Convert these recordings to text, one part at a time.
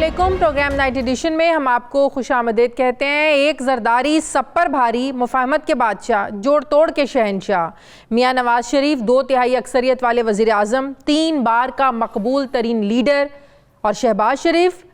अस्सलामुअलैकुम। Programme night addition में हम आपको खुशामदीद कहते हैं। एक जरदारी सब पर भारी, मुफाहमत के बादशाह, जोड़ तोड़ के शहनशाह मियाँ नवाज शरीफ 2/3 अक्सरियत वाले वज़ीर आज़म, 3 बार का मकबूल तरीन लीडर, और शहबाज शरीफ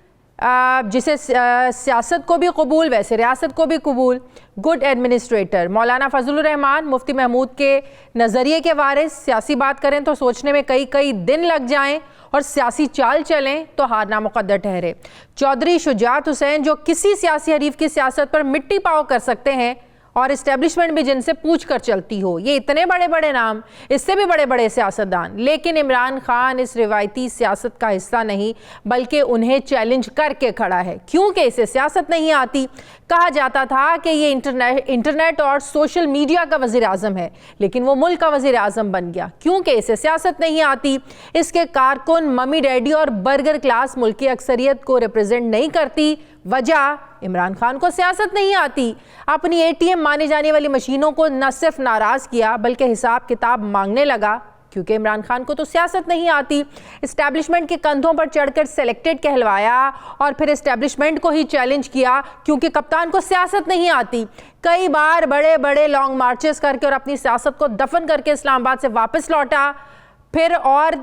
जिसे सियासत को भी कबूल वैसे रियासत को भी कबूल, गुड एडमिनिस्ट्रेटर। मौलाना फजलुर रहमान मुफ्ती महमूद के नज़रिए के वारिस। सियासी बात करें तो सोचने में कई दिन लग जाएं और सियासी चाल चलें तो हारना मुकद्दर ठहरे। चौधरी शुजात हुसैन जो किसी सियासी हरीफ की सियासत पर मिट्टी पाव कर सकते हैं और इस्टेब्लिशमेंट भी जिनसे पूछ कर चलती हो, ये इतने बड़े बड़े नाम, इससे भी बड़े बड़े सियासतदान। लेकिन इमरान खान इस रिवायती सियासत का हिस्सा नहीं, बल्कि उन्हें चैलेंज करके खड़ा है, क्योंकि इसे सियासत नहीं आती। कहा जाता था कि ये इंटरनेट और सोशल मीडिया का वज़ीर आज़म है, लेकिन वो मुल्क का वज़ीर आज़म बन गया क्योंकि इसे सियासत नहीं आती। इसके कारकुन मम्मी डैडी और बर्गर क्लास मुल्क की अक्सरियत को रिप्रेजेंट नहीं करती। वजह, इमरान खान को सियासत नहीं आती। अपनी ATM माने जाने वाली मशीनों को न सिर्फ नाराज़ किया बल्कि हिसाब किताब मांगने लगा, क्योंकि इमरान खान को तो सियासत नहीं आती। इस्टेब्लिशमेंट के कंधों पर चढ़कर सेलेक्टेड कहलवाया और फिर इस्टेब्लिशमेंट को ही चैलेंज किया, क्योंकि कप्तान को सियासत नहीं आती। कई बार बड़े बड़े लॉन्ग मार्चेस करके और अपनी सियासत को दफन करके इस्लामाबाद से वापस लौटा, फिर और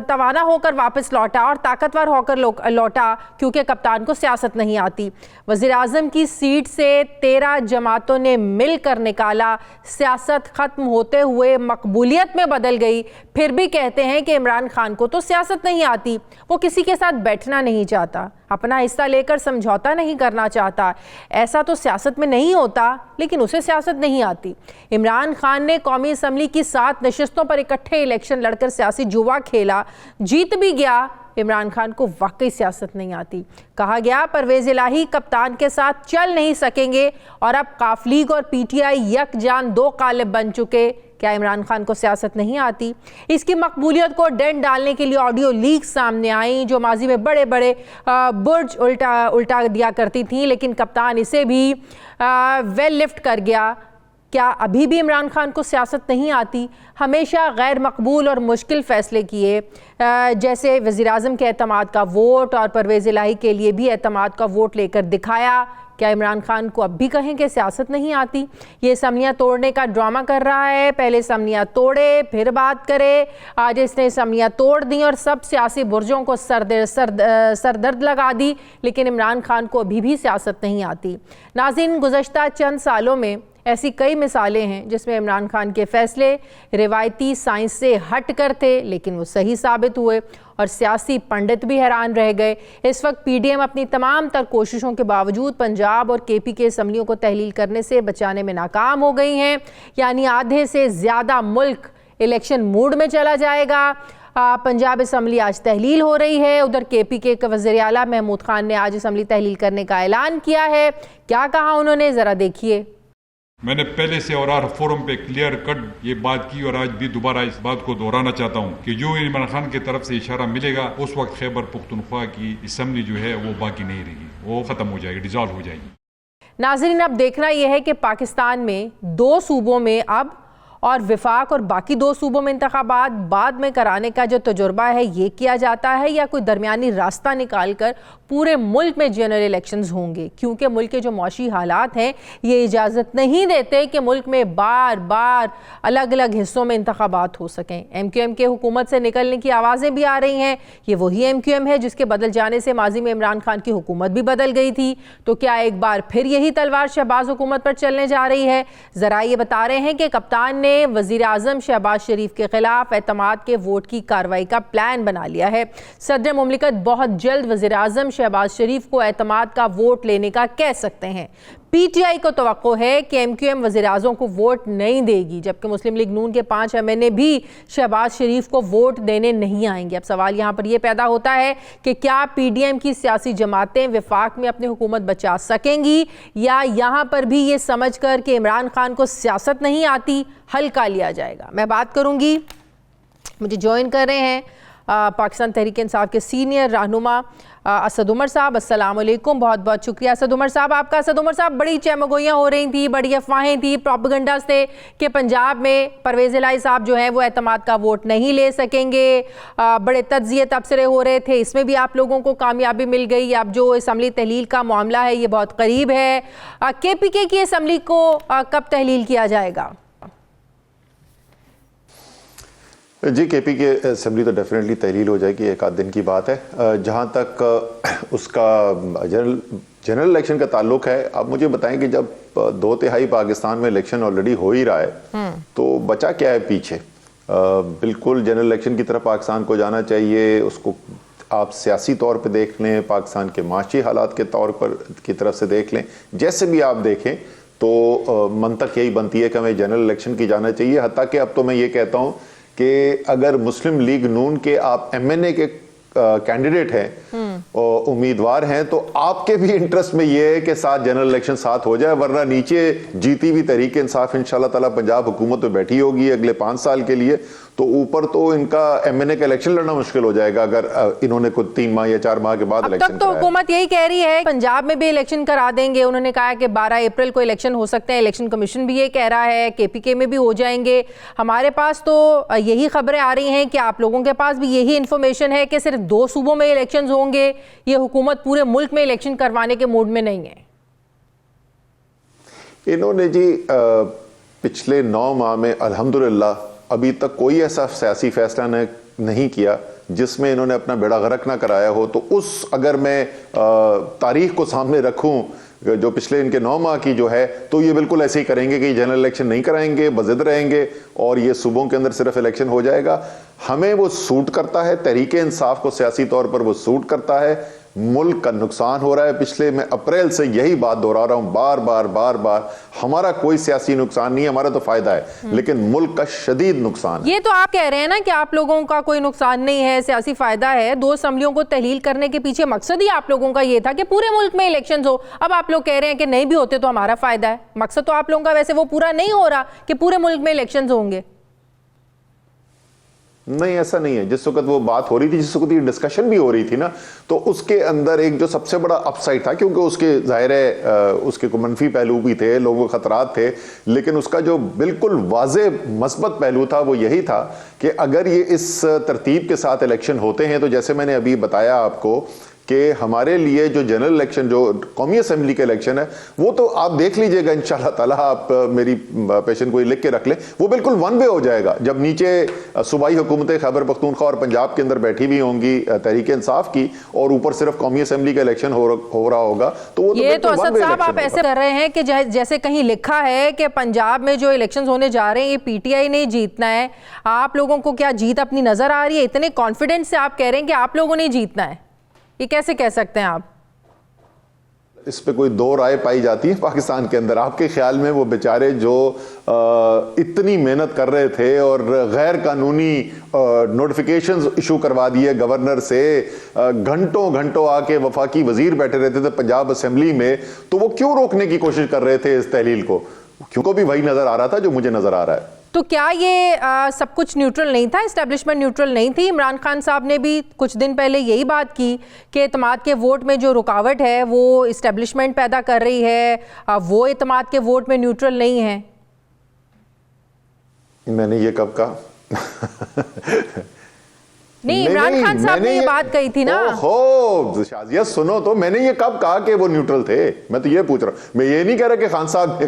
तवाना होकर वापस लौटा और ताकतवर होकर लौटा, क्योंकि कप्तान को सियासत नहीं आती। वज़ीर आज़म की सीट से 13 जमातों ने मिलकर निकाला, सियासत ख़त्म होते हुए मकबूलियत में बदल गई। फिर भी कहते हैं कि इमरान खान को तो सियासत नहीं आती। वो किसी के साथ बैठना नहीं चाहता, अपना हिस्सा लेकर समझौता नहीं करना चाहता। ऐसा तो सियासत में नहीं होता, लेकिन उसे सियासत नहीं आती। इमरान खान ने कौमी असम्बली की 7 नशिस्तों पर इकट्ठे इलेक्शन लड़कर सियासी जुआ खेला, जीत भी गया। इमरान खान को वाकई सियासत नहीं आती। कहा गया परवेज़ इलाही कप्तान के साथ चल नहीं सकेंगे और अब काफ लीग और PTI यकजान 2 कालिब बन चुके। क्या इमरान खान को सियासत नहीं आती? इसकी मकबूलियत को डेंट डालने के लिए ऑडियो लीक सामने आई, जो माजी में बड़े बड़े बुर्ज उल्टा दिया करती थी, लेकिन कप्तान इसे भी वेल लिफ्ट कर गया। क्या अभी भी इमरान खान को सियासत नहीं आती? हमेशा गैर मकबूल और मुश्किल फ़ैसले किए, जैसे वज़ीर आज़म के एतमाद का वोट और परवेज़ इलाही के लिए भी एतमाद का वोट लेकर दिखाया। क्या इमरान खान को अब भी कहें कि सियासत नहीं आती? ये असम्बलियाँ तोड़ने का ड्रामा कर रहा है। पहले असम्बलियाँ तोड़े फिर बात करे। आज इसने असम्बलियाँ तोड़ दी और सब सियासी बुर्जों को सरदर्द लगा दी, लेकिन इमरान खान को अभी भी सियासत नहीं आती। नाज़रीन, गुज़श्ता चंद सालों में ऐसी कई मिसालें हैं जिसमें इमरान खान के फैसले रिवायती साइंस से हट कर थे, लेकिन वो सही साबित हुए और सियासी पंडित भी हैरान रह गए। इस वक्त PDM अपनी तमाम तर कोशिशों के बावजूद पंजाब और KP के असम्बलियों को तहलील करने से बचाने में नाकाम हो गई हैं। यानी आधे से ज़्यादा मुल्क इलेक्शन मूड में चला जाएगा। पंजाब असम्बली आज तहलील हो रही है। उधर KP के वज़ीर आला महमूद खान ने आज असम्बली तहलील करने का ऐलान किया है। क्या कहा उन्होंने, ज़रा देखिए। मैंने पहले से और फोरम पे क्लियर कट ये बात की और आज भी दोबारा इस बात को दोहराना चाहता हूँ कि जो इमरान खान की तरफ से इशारा मिलेगा, उस वक्त खैबर पुख्तनख्वा की असम्बली जो है वो बाकी नहीं रहेगी, वो ख़त्म हो जाएगी, डिसॉल्व हो जाएगी। नाज़रीन, अब देखना यह है कि पाकिस्तान में 2 सूबों में अब और विफाक और बाकी 2 सूबों में इंतखाबात बाद में कराने का जो तजुर्बा है ये किया जाता है, या कोई दरमियानी रास्ता निकाल कर पूरे मुल्क में जनरल इलेक्शंस होंगे, क्योंकि मुल्क के जो मौशी हालात हैं ये इजाज़त नहीं देते कि मुल्क में बार बार अलग अलग हिस्सों में इंतखाबात हो सकें। MQM के हुकूमत से निकलने की आवाज़ें भी आ रही हैं। ये वही MQM है जिसके बदल जाने से माजी में इमरान खान की हुकूमत भी बदल गई थी। तो क्या एक बार फिर यही तलवार शहबाज हुकूमत पर चलने जा रही है? ज़रा ये बता रहे हैं कि कप्तान ने वज़ीर आज़म शहबाज शरीफ के खिलाफ एतमाद के वोट की कार्रवाई का प्लान बना लिया है। सदर मुमलिकत बहुत जल्द वज़ीर आज़म शहबाज शरीफ को एतमाद का वोट लेने का कह सकते हैं। PTI को तवक्को है कि MQM वज़ीर आज़म को वोट नहीं देगी, जबकि मुस्लिम लीग नून के 5 MNA भी शहबाज शरीफ को वोट देने नहीं आएंगे। अब सवाल यहाँ पर यह पैदा होता है कि क्या PDM की सियासी जमातें विफाक में अपनी हुकूमत बचा सकेंगी, या यहाँ पर भी ये समझ कर कि इमरान खान को सियासत नहीं आती हल्का लिया जाएगा। मैं बात करूँगी, मुझे ज्वाइन कर रहे हैं पाकिस्तान तहरीक इंसाफ के सीनियर रहनुमा असद उमर साहब। अस्सलाम वालेकुम, बहुत बहुत शुक्रिया असद उमर साहब आपका। असद उमर साहब, बड़ी चहमगोइयाँ हो रही थी, बड़ी अफवाहें थी, प्रोपेगेंडास थे कि पंजाब में परवेज़ इलाही साहब जो है वो एतमाद का वोट नहीं ले सकेंगे। बड़े तज्जिए तबसरे हो रहे थे, इसमें भी आप लोगों को कामयाबी मिल गई। अब जो असम्बली तहलील का मामला है ये बहुत करीब है। KPK की असम्बली को कब तहलील किया जाएगा? जी, KPK असेंबली तो डेफिनेटली तहलील हो जाएगी, एक आध दिन की बात है। जहाँ तक उसका जनरल इलेक्शन का ताल्लुक है, आप मुझे बताएं कि जब 2/3 पाकिस्तान में इलेक्शन ऑलरेडी हो ही रहा है तो बचा क्या है पीछे? बिल्कुल जनरल इलेक्शन की तरफ पाकिस्तान को जाना चाहिए। उसको आप सियासी तौर पे देख लें, पाकिस्तान के माशी हालात के तौर पर की तरफ से देख लें, जैसे भी आप देखें तो मंतक यही बनती है कि हमें जनरल इलेक्शन की जाना चाहिए। हत्ता कि अब तो मैं ये कहता हूँ कि अगर मुस्लिम लीग नून के आप MNA के कैंडिडेट हैं और उम्मीदवार हैं तो आपके भी इंटरेस्ट में ये है कि साथ जनरल इलेक्शन साथ हो जाए, वरना नीचे जीती हुई तहरीक इंसाफ इंशाल्लाह ताला पंजाब हुकूमत में बैठी होगी अगले 5 साल के लिए, तो ऊपर तो इनका MNA का इलेक्शन लड़ना मुश्किल हो जाएगा अगर इन्होंने कुछ 3 माह या 4 माह के बाद इलेक्शन तक तो हुकूमत यही कह रही है पंजाब में भी इलेक्शन करा देंगे। उन्होंने कहा कि 12 अप्रैल को इलेक्शन हो सकते हैं, इलेक्शन कमीशन भी ये कह रहा है, KPK में भी हो जाएंगे। हमारे पास तो यही खबरें आ रही हैं कि आप लोगों के पास भी यही इंफॉर्मेशन है कि सिर्फ 2 सूबों में इलेक्शन होंगे, ये हुकूमत पूरे मुल्क में इलेक्शन करवाने के मूड में नहीं है। इन्होंने जी पिछले 9 माह में अल्हम्दुलिल्लाह अभी तक कोई ऐसा सियासी फैसला नहीं किया जिसमें इन्होंने अपना बेड़ा गर्क ना कराया हो। तो उस अगर मैं तारीख को सामने रखूं जो पिछले इनके 9 माह की जो है, तो ये बिल्कुल ऐसे ही करेंगे कि जनरल इलेक्शन नहीं कराएंगे, बज़िद रहेंगे और ये सूबों के अंदर सिर्फ इलेक्शन हो जाएगा। हमें वो सूट करता है, तहरीक इंसाफ को सियासी तौर पर वो सूट करता है। मुल्क का नुकसान हो रहा है पिछले, मैं अप्रैल से यही बात दोहरा रहा हूं बार बार, हमारा कोई सियासी नुकसान नहीं है, हमारा तो फायदा है, लेकिन मुल्क का शदीद नुकसान है। ये तो आप कह रहे हैं ना कि आप लोगों का कोई नुकसान नहीं है, सियासी फायदा है। 2 असम्बलियों को तहलील करने के पीछे मकसद ही आप लोगों का ये था कि पूरे मुल्क में इलेक्शन हो। अब आप लोग कह रहे हैं कि नहीं भी होते तो हमारा फायदा है। मकसद तो आप लोगों का वैसे वो पूरा नहीं हो रहा कि पूरे मुल्क में इलेक्शन होंगे। नहीं, ऐसा नहीं है। जिस वक्त वो बात हो रही थी, जिस वक्त ये डिस्कशन भी हो रही थी ना, तो उसके अंदर एक जो सबसे बड़ा अपसाइड था, क्योंकि उसके जाहिर है उसके कोई मनफी पहलू भी थे, लोगों को खतरात थे, लेकिन उसका जो बिल्कुल वाज़े मस्बत पहलू था वो यही था कि अगर ये इस तरतीब के साथ इलेक्शन होते हैं तो जैसे मैंने अभी बताया आपको कि हमारे लिए जो जनरल इलेक्शन, जो कौमी असेंबली का इलेक्शन है, वो तो आप देख लीजिएगा इंशाल्लाह ताला, आप मेरी पेशेंट को लिख के रख लें, वो बिल्कुल वन वे हो जाएगा। जब नीचे सूबाई हुकूमतें खैबर पख्तूनख्वा और पंजाब के अंदर बैठी हुई होंगी तहरीक इंसाफ की, और ऊपर सिर्फ कौमी असेंबली का इलेक्शन हो रहा होगा, तो वो ये तो असद साहब आप ऐसे कर रहे हैं कि जैसे कहीं लिखा है कि पंजाब में जो इलेक्शन होने जा रहे हैं ये PTI ने जीतना है। आप लोगों को क्या जीत अपनी नजर आ रही है? इतने कॉन्फिडेंस से आप कह रहे हैं कि आप लोगों ने जीतना है, ये कैसे कह सकते हैं आप? इस पे कोई 2 राय पाई जाती है पाकिस्तान के अंदर। आपके ख्याल में वो बेचारे जो इतनी मेहनत कर रहे थे और गैर कानूनी नोटिफिकेशंस इशू करवा दिए गवर्नर से, घंटों आके वफाकी वजीर बैठे रहते थे पंजाब असेंबली में, तो वो क्यों रोकने की कोशिश कर रहे थे इस तहलील को? क्योंकि भी वही नजर आ रहा था जो मुझे नजर आ रहा है। तो क्या ये सब कुछ न्यूट्रल नहीं था, इस्टेब्लिशमेंट न्यूट्रल नहीं थी? इमरान खान साहब ने भी कुछ दिन पहले यही बात की कि एतमाद के वोट में जो रुकावट है वो इस्टेब्लिशमेंट पैदा कर रही है, वो एतमाद के वोट में न्यूट्रल नहीं है। मैंने ये कब कहा? नहीं, इमरान खान साहब ने ये बात कही थी ना। ओहो शाजिया, सुनो तो, मैंने ये कब कहा कि वो न्यूट्रल थे? मैं तो ये पूछ रहा हूं, मैं ये नहीं कह रहा कि खान साहब ने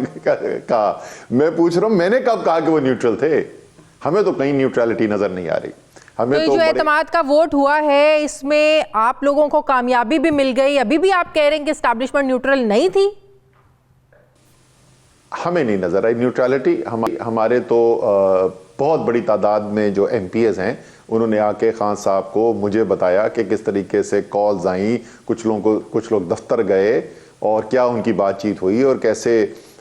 कहा, मैं पूछ रहा हूं मैंने कब कहा कि वो न्यूट्रल थे? हमें तो कहीं न्यूट्रलिटी नजर नहीं आ रही। हमें तो जो एतमाद का वोट हुआ है इसमें आप लोगों को कामयाबी भी मिल गई, अभी भी आप कह रहे हैं कि एस्टैब्लिशमेंट न्यूट्रल नहीं थी? हमें नहीं नजर आई न्यूट्रलिटी। हमारे तो बहुत बड़ी तादाद में जो MPs हैं उन्होंने आके खान साहब को मुझे बताया कि किस तरीके से कॉल्स आई, कुछ लोग दफ्तर गए और क्या उनकी बातचीत हुई और कैसे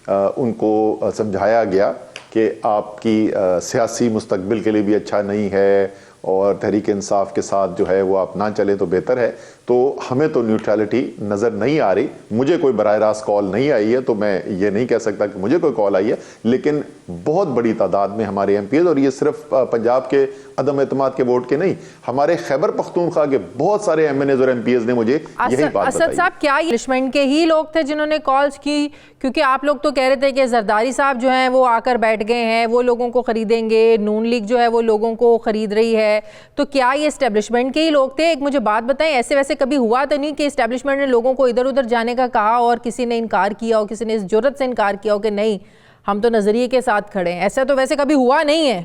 उनको समझाया गया कि आपकी सियासी मुस्तकबिल के लिए भी अच्छा नहीं है और तहरीक इंसाफ के साथ जो है वो आप ना चले तो बेहतर है। तो हमें तो न्यूट्रलिटी नज़र नहीं आ रही। मुझे कोई बराह रास्त कॉल नहीं आई है, तो मैं ये नहीं कह सकता कि मुझे कोई कॉल आई है, लेकिन बहुत बड़ी तादाद में हमारे एमपीएस, और ये सिर्फ पंजाब के अदम एतमाद के वोट के नहीं, हमारे खैबर पख्तूनख्वा के बहुत सारे एमएनएस और एमपीएस ने मुझे यही बात असद बताई। साहब, क्या एस्टैब्लिशमेंट के ही लोग थे जिन्होंने कॉल्स की? क्योंकि आप लोग तो कह रहे थे कि जरदारी साहब जो हैं वो आकर बैठ गए हैं, वो लोगों को खरीदेंगे, नून लीग जो है वो लोगों को खरीद रही है, तो क्या ये एस्टैब्लिशमेंट के ही लोग थे? एक मुझे बात बताएं, ऐसे वैसे कभी हुआ तो नहीं कि एस्टैब्लिशमेंट ने लोगों को इधर उधर जाने का कहा और किसी ने इनकार किया हो, किसी ने इस जुर्रत से इनकार किया हो कि नहीं हम तो नजरिए के साथ खड़े हैं? ऐसा तो वैसे कभी हुआ नहीं है।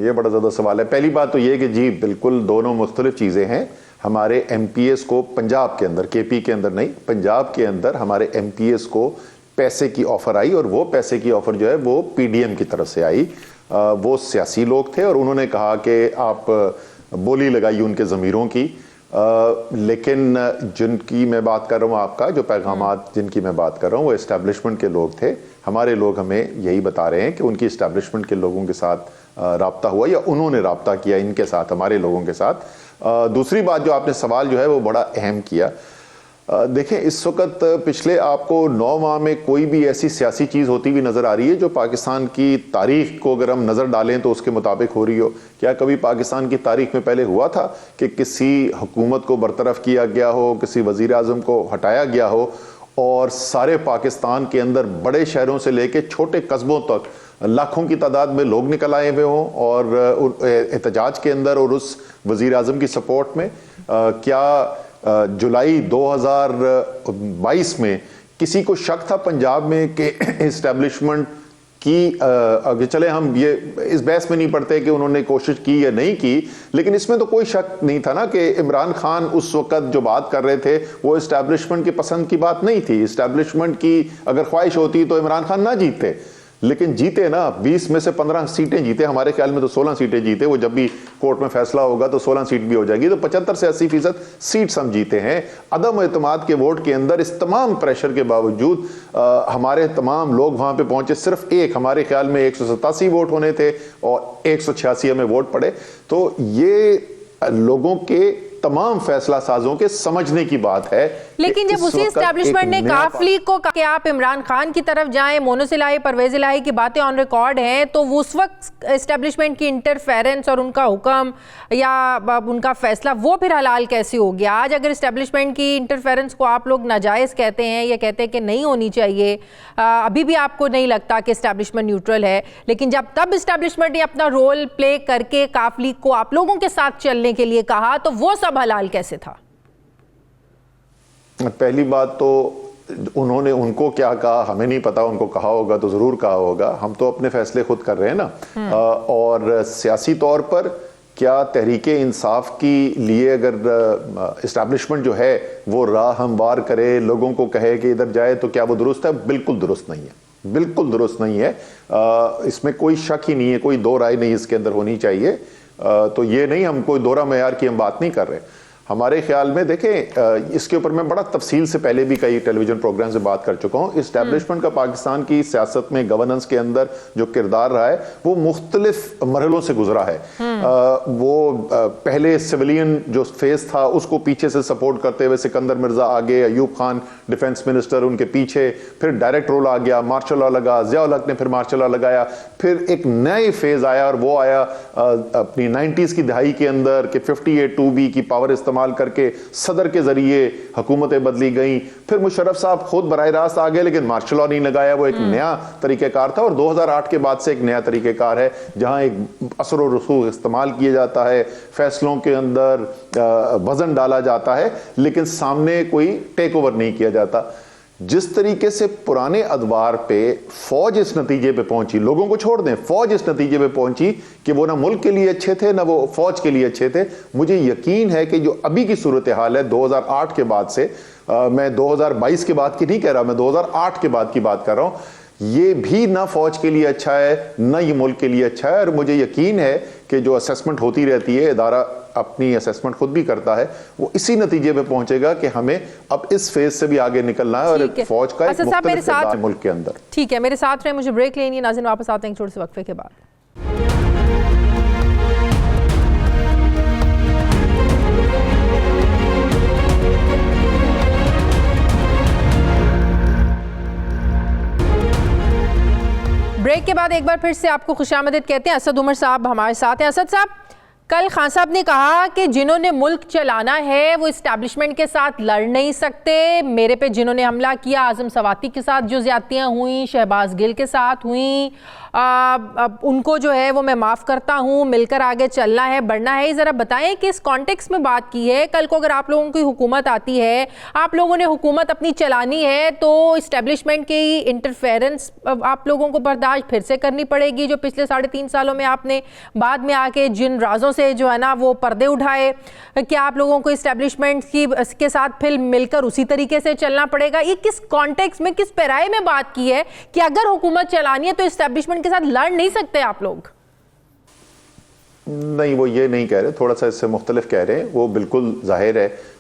ये बड़ा ज़्यादा सवाल है। पहली बात तो ये कि जी बिल्कुल दोनों मुख्तलिफ चीज़ें हैं। हमारे एमपीएस को पंजाब के अंदर, केपी के अंदर नहीं, पंजाब के अंदर हमारे एमपीएस को पैसे की ऑफ़र आई, और वो पैसे की ऑफ़र जो है वो पीडीएम की तरफ से आई। वो सियासी लोग थे और उन्होंने कहा कि आप बोली लगाइए उनके ज़मीरों की, लेकिन जिनकी मैं बात कर रहा हूँ, आपका जो पैगामात जिनकी मैं बात कर रहा हूँ, वो इस्टेब्लिशमेंट के लोग थे। हमारे लोग हमें यही बता रहे हैं कि उनकी इस्टेब्लिशमेंट के लोगों के साथ राब्ता हुआ, या उन्होंने राब्ता किया इनके साथ, हमारे लोगों के साथ। दूसरी बात जो आपने सवाल जो है वो बड़ा अहम किया। देखें, इस वक्त पिछले आपको 9 माह में कोई भी ऐसी सियासी चीज़ होती हुई नज़र आ रही है जो पाकिस्तान की तारीख को अगर हम नज़र डालें तो उसके मुताबिक हो रही हो? क्या कभी पाकिस्तान की तारीख में पहले हुआ था कि किसी हुकूमत को बरतरफ किया गया हो, किसी वज़ीर आज़म को हटाया गया हो, और सारे पाकिस्तान के अंदर बड़े शहरों से लेके छोटे कस्बों तक लाखों की तादाद में लोग निकल आए हुए हों और एहतजाज के अंदर और उस वज़ीर आज़म की सपोर्ट में? क्या जुलाई 2022 में किसी को शक था पंजाब में कि इस्टेब्लिशमेंट की, आगे चले हम ये इस बहस में नहीं पड़ते कि उन्होंने कोशिश की या नहीं की, लेकिन इसमें तो कोई शक नहीं था ना कि इमरान खान उस वक्त जो बात कर रहे थे वो इस्टेब्लिशमेंट की पसंद की बात नहीं थी। इस्टेब्लिशमेंट की अगर ख्वाहिश होती तो इमरान खान ना जीतते, लेकिन जीते ना। 20 में से 15 सीटें जीते, हमारे ख्याल में तो 16 सीटें जीते। वो जब भी कोर्ट में फैसला होगा तो 16 सीट भी हो जाएगी, तो 75 से 80% सीट्स हम जीते हैं। अदम एतमाद के वोट के अंदर इस तमाम प्रेशर के बावजूद हमारे तमाम लोग वहां पे पहुंचे। सिर्फ एक, हमारे ख्याल में 187 वोट होने थे और 186 हमें वोट पड़े। तो ये लोगों के तमाम फैसला साजों के समझने की बात है। लेकिन जब उसी एस्टैब्लिशमेंट ने काफ लीग को कहा कि आप इमरान खान की तरफ जाएं, मोनस इलाही, परवेज इलाही की बातें ऑन रिकॉर्ड हैं, तो उस वक्त एस्टैब्लिशमेंट की इंटरफेरेंस और उनका हुक्म या उनका फैसला वो फिर हलाल कैसे हो गया? आज अगर एस्टैब्लिशमेंट की इंटरफेरेंस को आप लोग नाजायज़ कहते हैं या कहते हैं कि नहीं होनी चाहिए, अभी भी आपको नहीं लगता कि एस्टैब्लिशमेंट न्यूट्रल है, लेकिन जब तब एस्टैब्लिशमेंट ने अपना रोल प्ले करके काफ लीग को आप लोगों के साथ चलने के लिए कहा, तो वो सब हलाल कैसे था? पहली बात तो उन्होंने उनको क्या कहा हमें नहीं पता, उनको कहा होगा तो जरूर कहा होगा। हम तो अपने फैसले खुद कर रहे हैं ना। और सियासी तौर पर क्या तहरीक इंसाफ की लिए अगर इस्टेब्लिशमेंट जो है वो राह हमवार करे, लोगों को कहे कि इधर जाए, तो क्या वो दुरुस्त है? बिल्कुल दुरुस्त नहीं है, बिल्कुल दुरुस्त नहीं है। इसमें कोई शक ही नहीं है, कोई दो राय नहीं इसके अंदर होनी चाहिए। तो ये नहीं, हम कोई दोहरा मेयार की हम बात नहीं कर रहे। हमारे ख्याल में देखें, इसके ऊपर मैं बड़ा तफसील से पहले भी कई टेलीविजन प्रोग्राम से बात कर चुका हूँ। इस्टेब्लिशमेंट का पाकिस्तान की सियासत में, गवर्नेंस के अंदर जो किरदार रहा है वो मुख्तलिफ मरहलों से गुजरा है। वो पहले सिविलियन जो फेज था उसको पीछे से सपोर्ट करते हुए सिकंदर मिर्जा आगे, अयूब खान डिफेंस मिनिस्टर उनके पीछे, फिर डायरेक्ट रोल आ गया, मार्शल लॉ लगा, ज़िया-उल हक ने फिर मार्शल लॉ लगाया, फिर एक नए फेज आया और वो आया अपनी 90s की दहाई के अंदर कि 58(2)B की पावर इस्तेमाल करके सदर के जरिए हुकूमतें बदली गई। फिर मुशर्रफ साहब खुद बराह रास्त आ गए, लेकिन मार्शल लॉ नहीं लगाया, वो एक नया तरीकेकार था। और 2008 के बाद से एक नया तरीकेकार है जहां एक असर और रसूख इस्तेमाल किया जाता है, फैसलों के अंदर वजन डाला जाता है, लेकिन सामने कोई टेक ओवर नहीं किया जाता। जिस तरीके से पुराने अदवार पे फौज इस नतीजे पे पहुंची, लोगों को छोड़ दें, फौज इस नतीजे पे पहुंची कि वो ना मुल्क के लिए अच्छे थे ना वो फौज के लिए अच्छे थे। मुझे यकीन है कि जो अभी की सूरत हाल है 2008 के बाद से, मैं 2022 के बाद की नहीं कह रहा, मैं 2008 के बाद की बात कर रहा हूं, ये भी ना फौज के लिए अच्छा है ना ये मुल्क के लिए अच्छा है। और मुझे यकीन है कि जो असेसमेंट होती रहती है, इदारा अपनी असेसमेंट खुद भी करता है, वो इसी नतीजे पे पहुंचेगा कि हमें अब इस फेज से भी आगे निकलना है और फौज का एक मुख्तलिफ किरदार है मुल्क के अंदर। ठीक है, मेरे साथ रहे, मुझे ब्रेक लेनी है। नाज़रीन, वापस आते हैं एक छोटे से वक्फे के बाद। के बाद एक बार फिर से आपको खुशामदीद कहते हैं। असद उमर साहब हमारे साथ हैं। असद साहब, कल खान साहब ने कहा कि जिन्होंने मुल्क चलाना है वो इस्टेब्लिशमेंट के साथ लड़ नहीं सकते। मेरे पे जिन्होंने हमला किया, आजम सवाती के साथ जो ज्यादतियाँ हुई, शहबाज गिल के साथ हुई, उनको जो है वो मैं माफ़ करता हूँ, मिलकर आगे चलना है, बढ़ना है। ज़रा बताएं कि इस कॉन्टेक्स्ट में बात की है। कल को अगर आप लोगों की हुकूमत आती है, आप लोगों ने हुकूमत अपनी चलानी है, तो इस्टेब्लिशमेंट की इंटरफेरेंस आप लोगों को बर्दाश्त फिर से करनी पड़ेगी, जो पिछले 3.5 सालों में आपने बाद में आके जिन राजों से जो है ना वो पर्दे उठाए। क्या आप लोगों को इस्टेब्लिशमेंट की के साथ फिर मिलकर उसी तरीके से चलना पड़ेगा? ये किस कॉन्टेक्स्ट में, किस पैराए में बात की है कि अगर हुकूमत चलानी है तो इस्टेब्लिशमेंट के साथ लड़ नहीं सकते आप लोग? नहीं, वो ये नहीं कह रहे, थोड़ा सा इससे मुख्तलिफ कह रहे हैं। वो बिल्कुल जाहिर है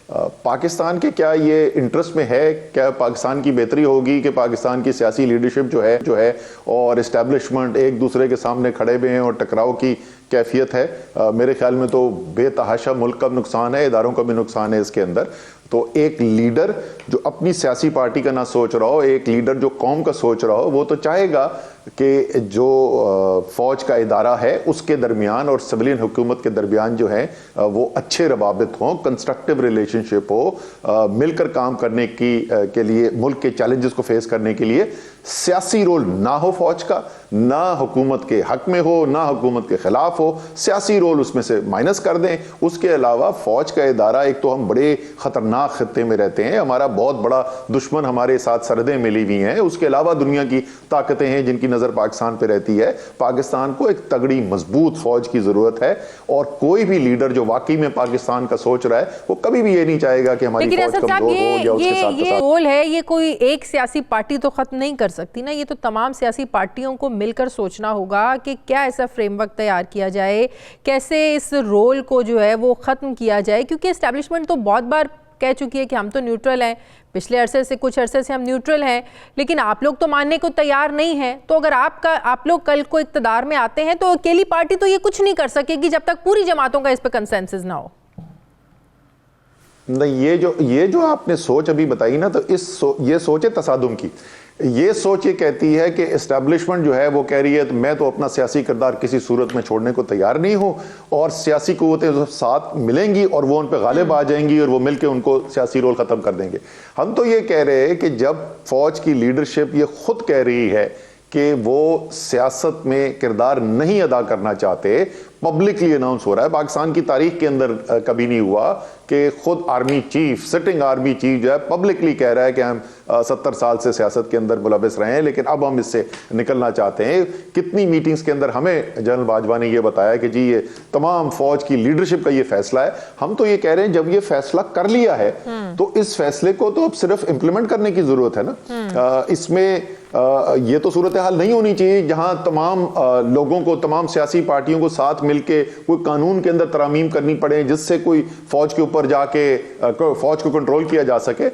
पाकिस्तान के क्या ये इंटरेस्ट में है, क्या पाकिस्तान की बेहतरी होगी कि पाकिस्तान की सियासी लीडरशिप जो है और इस्टेब्लिशमेंट एक दूसरे के सामने खड़े हुए हैं और टकराव की कैफियत है। मेरे ख्याल में तो बेतहाशा मुल्क का नुकसान है, इदारों का भी नुकसान है इसके अंदर। तो एक लीडर जो अपनी सियासी पार्टी का ना सोच रहा हो, एक लीडर जो कौम का सोच रहा हो, वो तो चाहेगा कि जो फौज का इदारा है उसके दरमियान और सिविलियन हुकूमत के दरमियान जो है वो अच्छे रवाबित हों, कंस्ट्रक्टिव रिलेशनशिप हो, मिलकर काम करने के लिए, मुल्क के चैलेंजेस को फेस करने के लिए सियासी रोल ना हो फौज का, ना हुकूमत के हक में हो, ना हुकूमत के खिलाफ हो, सियासी रोल उसमें से माइनस कर दें। उसके अलावा फौज का इदारा, एक तो हम बड़े खतरनाक खत्ते में रहते हैं, हमारा बहुत बड़ा दुश्मन हमारे साथ सरहदें मिली हुई हैं, उसके अलावा दुनिया की ताकतें हैं जिनकी नजर पाकिस्तान पे रहती है। पाकिस्तान को एक तगड़ी मजबूत फौज की जरूरत है और कोई भी लीडर जो वाकई में पाकिस्तान का सोच रहा है वो कभी भी ये नहीं चाहेगा कि हमारी फौज कमजोर हो या उसके साथ ये गोल है, ये कोई एक सियासी पार्टी तो खत्म नहीं कर सकती ना, ये तो तमाम सियासी पार्टियों को मिलकर सोचना होगा कि क्या ऐसा फ्रेमवर्क तैयार किया जाए, कैसे इस रोल को जो है वो ख़त्म किया जाए। क्योंकि एस्टेब्लिशमेंट तो बहुत बार कह चुकी है कि हम तो न्यूट्रल हैं, पिछले अरसे से, कुछ अरसे से हम न्यूट्रल हैं, लेकिन आप लोग तो मानने को तैयार नहीं हैं। तो अगर आप लोग कल को इक़्तिदार में आते हैं तो अकेली पार्टी तो ये कुछ नहीं कर सकेगी जब तक पूरी जमातों का इस पर कंसेंसस ना हो। नहीं, ये जो आपने सोच अभी बताई ना, तो ये सोच है तसादुम की। ये सोच ये कहती है कि एस्टेब्लिशमेंट जो है वो कह रही है तो मैं तो अपना सियासी किरदार किसी सूरत में छोड़ने को तैयार नहीं हूं, और सियासी कुव्वतें साथ मिलेंगी और वो उन पर गालिब आ जाएंगी और वो मिलकर उनको सियासी रोल खत्म कर देंगे। हम तो ये कह रहे हैं कि जब फौज की लीडरशिप ये खुद कह रही है कि वो सियासत में किरदार नहीं अदा करना चाहते, पब्लिकली अनाउंस हो रहा है, पाकिस्तान की तारीख के अंदर कभी नहीं हुआ कि खुद army chief, sitting army chief जो है पब्लिकली कह रहा है कि हम 70 साल से सियासत के अंदर मुलविस रहे हैं लेकिन अब हम इससे निकलना चाहते हैं। कितनी मीटिंग्स के अंदर हमें जनरल बाजवा ने यह बताया कि जी ये तमाम फौज की लीडरशिप का ये फैसला है। हम तो ये कह रहे हैं जब ये फैसला कर लिया है तो इस फैसले को तो अब सिर्फ इंप्लीमेंट करने की जरूरत है ना। इसमें ये तो सूरत हाल नहीं होनी चाहिए जहां तमाम लोगों को, तमाम सियासी पार्टियों को साथ मिलके कोई कानून के अंदर तरामीम करनी पड़े जिससे कोई फौज के ऊपर जाके फौज को कंट्रोल किया जा सके।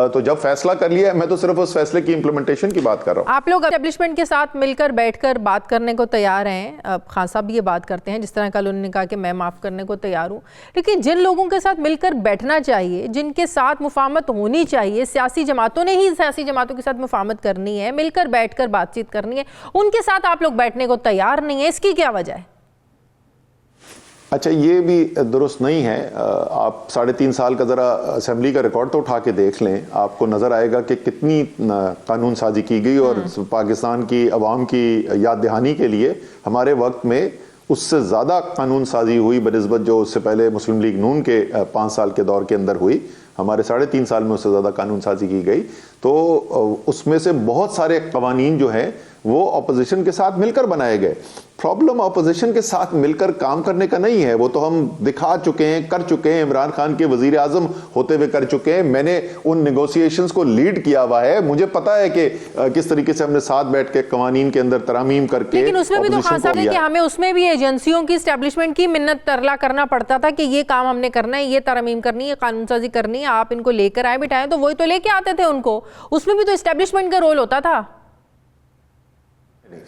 तो जब फैसला कर लिया, मैं तो सिर्फ उस फैसले की इंप्लीमेंटेशन की बात कर रहा हूं। आप लोग एस्टेब्लिशमेंट के साथ मिलकर बैठकर बात करने को तैयार हैं। खान साहब भी ये बात करते हैं, जिस तरह कल उन्होंने कहा कि मैं माफ़ करने को तैयार हूँ, लेकिन जिन लोगों के साथ मिलकर बैठना चाहिए, जिनके साथ मुफाहमत होनी चाहिए, सियासी जमातों ने ही सियासी जमातों के साथ मुफाहमत करनी है, मिलकर बैठकर बातचीत करनी है, उनके साथ आप लोग बैठने को तैयार नहीं है, इसकी क्या वजह है? अच्छा, ये भी दुरुस्त नहीं है। आप 3.5 साल का ज़रा असेंबली का रिकॉर्ड तो उठा के देख लें, आपको नज़र आएगा कि कितनी कानून साजी की गई और पाकिस्तान की अवाम की याद दहानी के लिए हमारे वक्त में उससे ज़्यादा कानून साजी हुई बनिस्बत जो उससे पहले मुस्लिम लीग नून के 5 साल के दौर के अंदर हुई। हमारे 3.5 साल में उससे ज़्यादा कानून साजी की गई। तो उसमें से बहुत सारे कवानीन जो हैं वो अपोजिशन के साथ मिलकर बनाए गए। प्रॉब्लम अपोजिशन के साथ मिलकर काम करने का नहीं है, वो तो हम दिखा चुके हैं, कर चुके हैं, इमरान खान के वजीर आजम होते हुए कर चुके हैं। मैंने उन नेगोशिएशंस को लीड किया हुआ है, मुझे पता है कि किस तरीके से हमने साथ बैठ के कवानीन के अंदर तरामीम करके। लेकिन उसमें भी तो खान साहब है कि हमें उसमें भी एजेंसियों की, एस्टेब्लिशमेंट की मिन्नत तरला करना पड़ता था कि ये काम हमने करना है, ये तरमीम करनी है, कानून साजी करनी है, आप इनको लेकर आए बिठाएं, तो वही तो लेके आते थे उनको। उसमें भी तो एस्टेब्लिशमेंट का रोल होता था।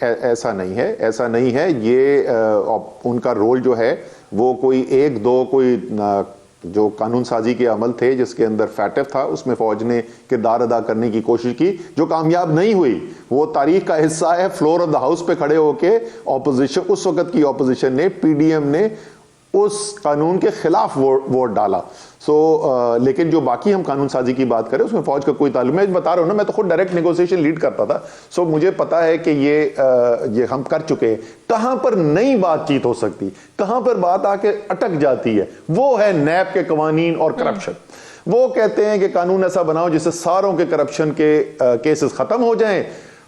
ऐसा नहीं है, ऐसा नहीं है। ये उनका रोल जो है वो कोई 1-2 कोई जो कानून साजी के अमल थे जिसके अंदर फैटिफ था, उसमें फौज ने किरदार अदा करने की कोशिश की जो कामयाब नहीं हुई। वो तारीख का हिस्सा है। फ्लोर ऑफ द हाउस पे खड़े होके ऑपोजिशन, उस वक्त की ऑपोजिशन ने, पीडीएम ने उस कानून के खिलाफ वोट डाला। लेकिन जो बाकी हम कानून साजी की बात करें उसमें फौज का कोई ताल्लुक, मैं बता रहा हूं ना, मैं तो खुद डायरेक्ट नेगोशिएशन लीड करता था। मुझे पता है कि ये हम कर चुके हैं। कहां पर नई बातचीत हो सकती, कहां पर बात आके अटक जाती है, वो है नैब के कवानीन और करप्शन। वो कहते हैं कि कानून ऐसा बनाओ जिससे सारों के करप्शन के केसेस खत्म हो जाएं।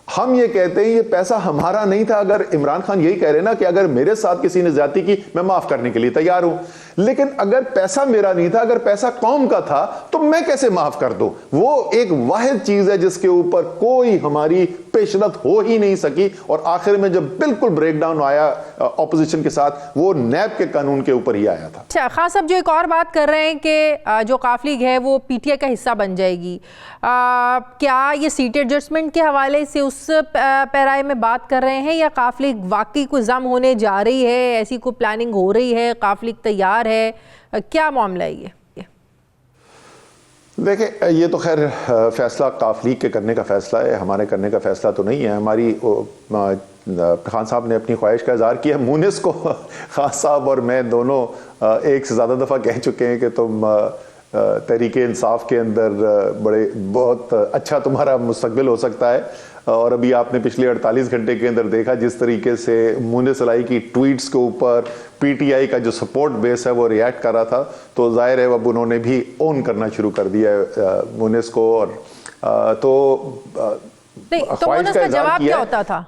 हम ये कहते हैं ये पैसा हमारा नहीं था। अगर इमरान खान यही कह रहे ना कि अगर मेरे साथ किसी ने ज्यादती की मैं माफ करने के लिए तैयार हूं, लेकिन अगर पैसा मेरा नहीं था, अगर पैसा कौम का था, तो मैं कैसे माफ कर दूं? वो एक वाहिद चीज है जिसके ऊपर कोई हमारी पेशरफ हो ही नहीं सकी। और आखिर में जब बिल्कुल ब्रेकडाउन आया ऑपोजिशन के साथ, वो नैब के कानून के ऊपर ही आया था। अच्छा, खान साहब जो एक और बात कर रहे हैं कि जो काफ लीग है वो पीटीआई का हिस्सा बन जाएगी, क्या ये सीट एडजस्टमेंट के हवाले से उस पैराए में बात कर रहे हैं, या काफ लीग वाकई कोई जम होने जा रही है, ऐसी कोई प्लानिंग हो रही है, काफ लीग तैयार है, क्या मामला है ये? देखिए, ये तो खैर फैसला काफ लीग के करने का फैसला है, हमारे करने का फैसला तो नहीं है। हमारी खान साहब ने अपनी ख्वाहिश का इजहार किया। मुनिस को खान साहब और मैं दोनों एक से ज़्यादा दफ़ा कह चुके हैं कि तुम तहरीके इंसाफ के अंदर बहुत अच्छा तुम्हारा मुस्तकबिल हो सकता है। और अभी आपने पिछले 48 घंटे के अंदर देखा जिस तरीके से मुनिस अलाई की ट्वीट्स के ऊपर पीटीआई का जो सपोर्ट बेस है वो रिएक्ट कर रहा था, तो जाहिर है अब उन्होंने भी ओन करना शुरू कर दिया है मुनिस को। और तो मुनिस का जवाब क्या होता था?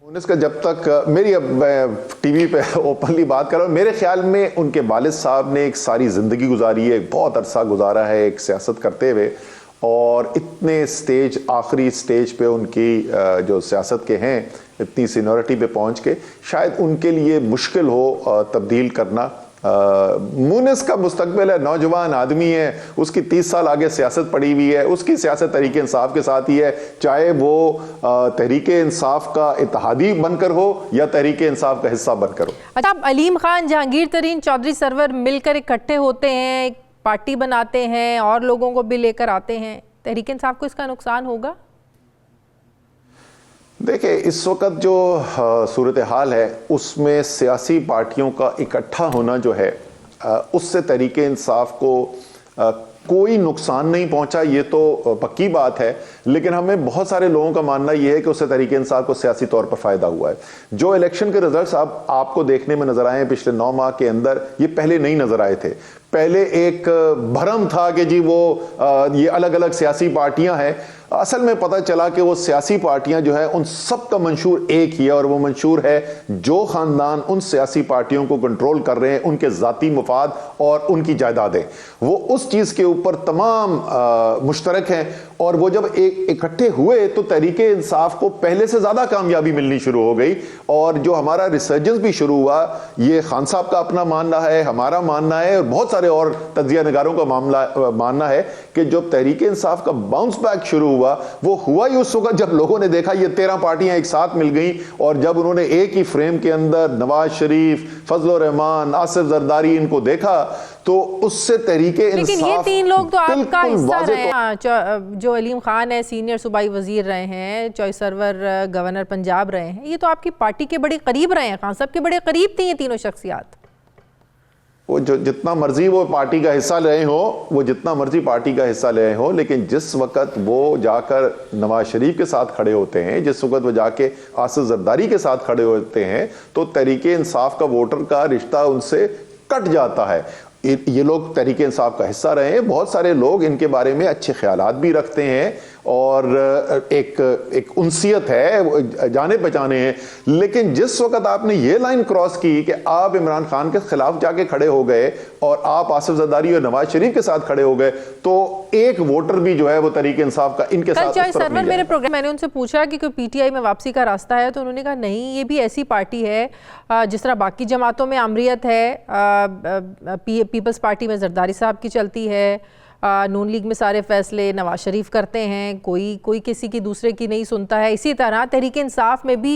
मुनिस का जब तक मेरी, अब मैं टीवी पे ओपनली बात कर रहा हूँ, मेरे ख्याल में उनके वालिद साहब ने एक सारी जिंदगी गुजारी है, एक बहुत अरसा गुजारा है एक सियासत करते हुए, और इतने स्टेज, आखिरी स्टेज पे उनकी जो सियासत के हैं, इतनी सीनियरिटी पे पहुंच के शायद उनके लिए मुश्किल हो तब्दील करना। मुनिस का मुस्तकबिल है, नौजवान आदमी है, उसकी 30 साल आगे सियासत पड़ी हुई है, उसकी सियासत तहरीके इंसाफ के साथ ही है, चाहे वो तहरीके इंसाफ का इत्तेहादी बनकर हो या तहरीके इंसाफ का हिस्सा बनकर हो। अच्छा, अलीम खान, जहांगीर तरीन, चौधरी सरवर मिलकर इकट्ठे होते हैं, एक पार्टी बनाते हैं और लोगों को भी लेकर आते हैं, तहरीके इंसाफ को इसका नुकसान होगा? देखिए, इस वक्त जो सूरत हाल है उसमें सियासी पार्टियों का इकट्ठा होना जो है उससे तहरीके इंसाफ को कोई नुकसान नहीं पहुंचा, ये तो पक्की बात है। लेकिन हमें बहुत सारे लोगों का मानना यह है कि उससे तहरीके इंसाफ को सियासी तौर पर फायदा हुआ है। जो इलेक्शन के रिजल्ट्स आपको देखने में नजर आए हैं पिछले 9 माह के अंदर, ये पहले नहीं नजर आए थे। पहले एक भरम था कि जी वो ये अलग अलग सियासी पार्टियां हैं। असल में पता चला कि वो सियासी पार्टियां जो है उन सब का मंशूर एक ही है, और वो मंशूर है जो खानदान उन सियासी पार्टियों को कंट्रोल कर रहे हैं, उनके जाती मुफाद और उनकी जायदादें, वो उस चीज के ऊपर तमाम मुश्तरक हैं। और वो जब इकट्ठे हुए तो तहरीके इंसाफ को पहले से ज्यादा कामयाबी मिलनी शुरू हो गई। और जो हमारा रिसर्जेंस भी शुरू हुआ, ये खान साहब का अपना मानना है, हमारा मानना है, और बहुत सारे और तज्जिया निगारों का मानना है कि जब तहरीके इंसाफ का बाउंस बैक शुरू हुआ, वो हुआ ही उस वक्त जब लोगों ने देखा ये 13 पार्टियां एक साथ मिल गई, और जब उन्होंने एक ही फ्रेम के अंदर नवाज शरीफ, फजल रहमान, आसिफ जरदारी इनको देखा, तो उससे तहरीके इंसाफ, लेकिन ये 3 लोग तो आपका हिस्सा रहे हैं। जो अलीम खान है सीनियर सूबाई वजीर रहे हैं, चौधरी सरवर गवर्नर पंजाब रहे हैं, ये तो आपकी पार्टी के बड़े करीब रहे हैं, खान साहब के बड़े करीब थी ये तीनों शख्सियात। वो जो जितना मर्जी वो पार्टी का हिस्सा रहे हो, वो जितना मर्जी पार्टी का हिस्सा ले हो, लेकिन जिस वक्त वो जाकर नवाज शरीफ के साथ खड़े होते हैं, जिस वक्त वो जाके आसिफ जरदारी के साथ खड़े होते हैं, तो तहरीके इंसाफ का वोटर का रिश्ता उनसे कट जाता है। ये लोग तहरीके इंसाफ का हिस्सा रहे हैं, बहुत सारे लोग इनके बारे में अच्छे ख्यालात भी रखते हैं, और एक उनसियत है, जाने पहचाने हैं। लेकिन जिस वक्त आपने ये लाइन क्रॉस की कि आप इमरान खान के खिलाफ जाके खड़े हो गए और आप आसिफ जरदारी और नवाज शरीफ के साथ खड़े हो गए, तो एक वोटर भी जो है वो तहरीके इंसाफ का इनके साथ उस तरफ नहीं। मेरे प्रोग्राम मैंने उनसे पूछा कि कोई पीटीआई में वापसी का रास्ता है, तो उन्होंने कहा नहीं, ये भी ऐसी पार्टी है जिस तरह बाकी जमातों में आमरीत है, पीपल्स पार्टी में जरदारी साहब की चलती है, नून लीग में सारे फैसले नवाज शरीफ करते हैं, कोई किसी की दूसरे की नहीं सुनता है। इसी तरह तहरीके इंसाफ में भी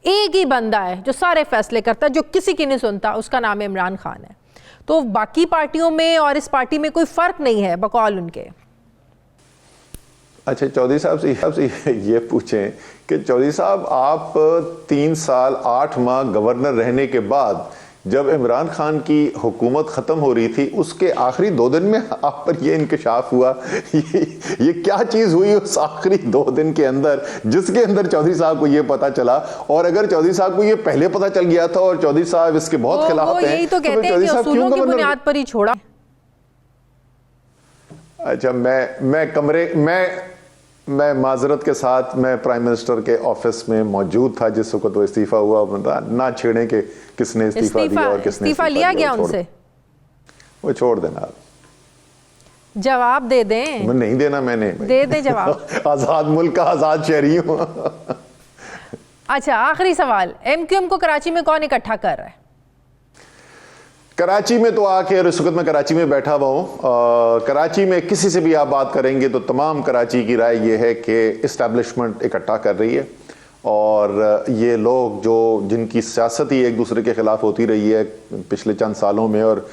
एक ही बंदा है जो सारे फैसले करता है, जो किसी की नहीं सुनता, उसका नाम इमरान खान है। तो बाकी पार्टियों में और इस पार्टी में कोई फ़र्क नहीं है बकौल उनके। अच्छा, चौधरी साहब से ये पूछें कि चौधरी साहब, आप 3 साल 8 माह गवर्नर रहने के बाद जब इमरान खान की हुकूमत ख़त्म हो रही थी, उसके आखिरी 2 दिन में आप पर यह इंकशाफ हुआ, ये क्या चीज़ हुई उस आखिरी 2 दिन के अंदर जिसके अंदर चौधरी साहब को ये पता चला? और अगर चौधरी साहब को ये पहले पता चल गया था और चौधरी साहब इसके बहुत खिलाफ हैं, यही तो कहते हैं कि उसूलों की बुनियाद पर ही छोड़ा। अच्छा, मैं माजरत के साथ मैं प्राइम मिनिस्टर के ऑफिस में मौजूद था जिस वक्त वो इस्तीफा हुआ। ना छेड़े के किसने इस्तीफा दिया और किसने इस्तीफा लिया गया उनसे, वो छोड़ देना। जवाब दे दें। नहीं देना मैंने, दे दें जवाब। आजाद मुल्क का आजाद शहरी हूं। अच्छा, आखिरी सवाल, एमक्यूएम को कराची में कौन इकट्ठा कर रहा है? कराची में तो आके, इस वक्त मैं कराची में बैठा हुआ हूँ, कराची में किसी से भी आप बात करेंगे तो तमाम कराची की राय ये है कि इस्टेब्लिशमेंट इकट्ठा कर रही है और ये लोग जिनकी सियासत ही एक दूसरे के खिलाफ होती रही है पिछले चंद सालों में, और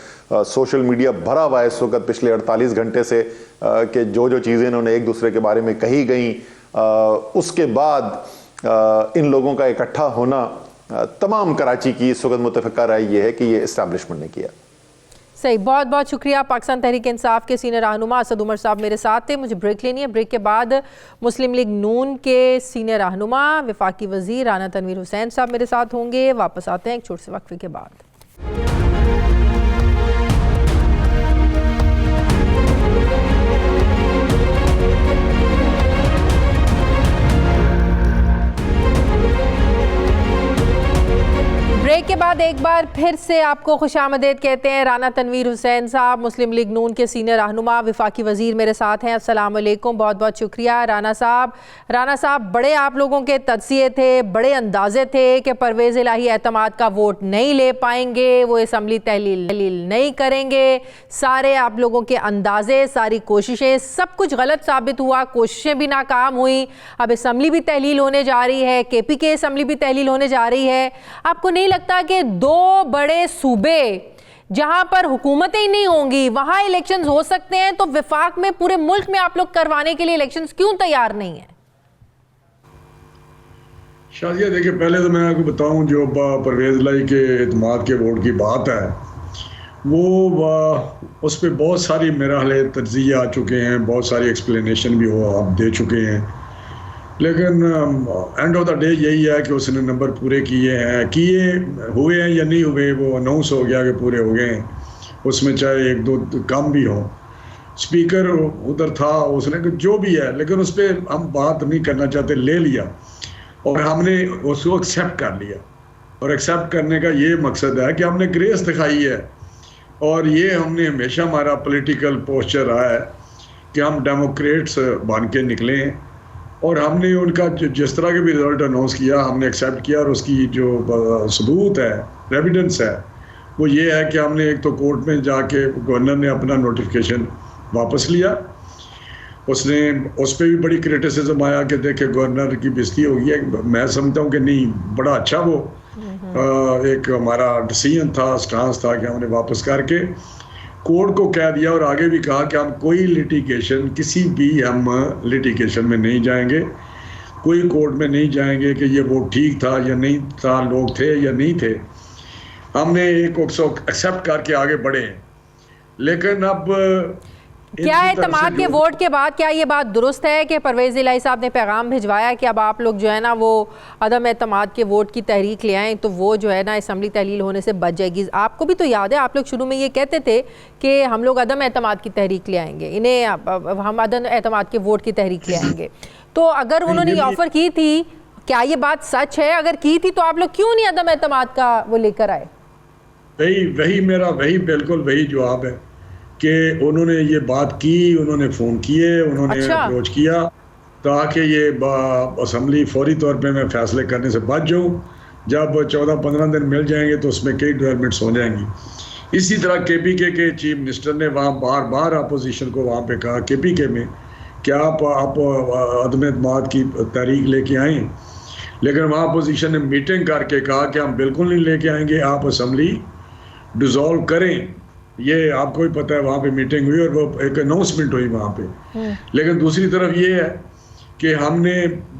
सोशल मीडिया भरा हुआ है इस वक्त पिछले 48 घंटे से कि जो चीज़ें इन्होंने एक दूसरे के बारे में कही गई, उसके बाद इन लोगों का इकट्ठा होना तमाम कराची की इस वक्त मुतफ़िका राय ये है कि ये इस्टेब्लिशमेंट ने किया। सही, बहुत बहुत शुक्रिया। पाकिस्तान तहरीक इंसाफ के सीनियर रहनुमा असद उमर साहब मेरे साथ थे। मुझे ब्रेक लेनी है, ब्रेक के बाद मुस्लिम लीग नून के सीनियर रहनुमा वफाकी वज़ीर राना तनवीर हुसैन साहब मेरे साथ होंगे। वापस आते हैं एक छोटे से वक्फे के बाद। ब्रेक के बाद एक बार फिर से आपको खुशामदीद कहते हैं। राना तनवीर हुसैन साहब मुस्लिम लीग नून के सीनियर रहनुमा वफाकी वज़ीर मेरे साथ हैं। अस्सलाम वालेकुम, बहुत बहुत शुक्रिया। राना साहब बड़े आप लोगों के तज्ज़िये थे, बड़े अंदाजे थे कि परवेज़ इलाही एतमाद का वोट नहीं ले पाएंगे, वो असम्बली तहलील नहीं करेंगे। सारे आप लोगों के अंदाजे, सारी कोशिशें, सब कुछ गलत साबित हुआ, कोशिशें भी नाकाम हुई। अब असम्बली भी तहलील होने जा रही है, KP के असम्बली भी तहलील होने जा रही है। आपको नहीं लगता कि 2 बड़े सूबे जहां पर हुकूमतें ही नहीं होंगी वहां इलेक्शंस हो सकते हैं, तो विफाक में पूरे मुल्क में आप लोग करवाने के लिए इलेक्शंस क्यों तैयार नहीं है? शाजिया, देखिए, पहले तो मैं आपको बताऊं, जो परवेज़ इलाही के एतमाद के वोट की बात है वो उस पर बहुत सारी मेरा हाल तज्ज़िये आ चुके हैं, बहुत सारी एक्सप्लेनेशन भी आप दे चुके हैं, लेकिन एंड ऑफ द डे यही है कि उसने नंबर पूरे किए हुए हैं या नहीं हुए, वो अनाउंस हो गया कि पूरे हो गए हैं। उसमें चाहे 1-2 कम भी हो, स्पीकर उधर था, उसने जो भी है, लेकिन उस पर हम बात नहीं करना चाहते, ले लिया और हमने उसको एक्सेप्ट कर लिया। और एक्सेप्ट करने का ये मकसद है कि हमने ग्रेस दिखाई है, और ये हमने हमेशा हमारा पॉलिटिकल पोस्चर रहा है कि हम डेमोक्रेट्स बन के निकलें, और हमने उनका जिस तरह के भी रिजल्ट अनाउंस किया हमने एक्सेप्ट किया। और उसकी जो सबूत है, एविडेंस है, वो ये है कि हमने एक तो कोर्ट में जाके गवर्नर ने अपना नोटिफिकेशन वापस लिया, उसने उस पर भी बड़ी क्रिटिसिज्म आया कि देखे गवर्नर की बेइज्जती हो गई है। मैं समझता हूँ कि नहीं, बड़ा अच्छा वो एक हमारा डिसीजन था, स्टांस था कि हमने वापस करके कोर्ट को कह दिया, और आगे भी कहा कि हम कोई लिटिगेशन, किसी भी हम लिटिगेशन में नहीं जाएंगे, कोई कोर्ट में नहीं जाएंगे कि ये वोट ठीक था या नहीं था, लोग थे या नहीं थे। हमने एक एक्सेप्ट करके आगे बढ़े। लेकिन अब क्या एतमाद के वोट के बाद क्या ये बात दुरुस्त है कि परवेज़ इलाही साहब ने पैगाम भिजवाया कि अब आप लोग जो है ना वो अदम एतमाद के वोट की तहरीक ले आएँ, तो वो जो है ना असम्बली तहलील होने से बच जाएगी? आपको भी तो याद है, आप लोग शुरू में ये कहते थे कि हम लोग अदम एतमाद की तहरीक ले आएंगे, इन्हें हम अदम एतमाद के वोट की तहरीक ले आएंगे। तो अगर उन्होंने ऑफ़र की थी, क्या ये बात सच है? अगर की थी तो आप लोग क्यों नहीं अदम एतमाद का वो लेकर आए? वही बिल्कुल वही जवाब है कि उन्होंने ये बात की, उन्होंने फ़ोन किए, उन्होंने अप्रोच किया ताकि ये असम्बली फौरी तौर पे मैं फ़ैसले करने से बच जाऊँ। जब 14-15 दिन मिल जाएंगे तो उसमें कई डेवलपमेंट्स हो जाएंगी। इसी तरह KPK के चीफ मिनिस्टर ने वहाँ बार बार अपोजिशन को वहाँ पे कहा KPK में कि आप अदम एतमाद की तहरीक लेके आएँ, लेकिन वहाँ अपोजिशन ने मीटिंग करके कहा कि हम बिल्कुल नहीं लेके आएंगे, आप असम्बली डिज़ोल्व करें ये आपको ही पता है, वहाँ पे मीटिंग हुई और वो एक अनाउंसमेंट हुई वहाँ पे। लेकिन दूसरी तरफ ये है कि हमने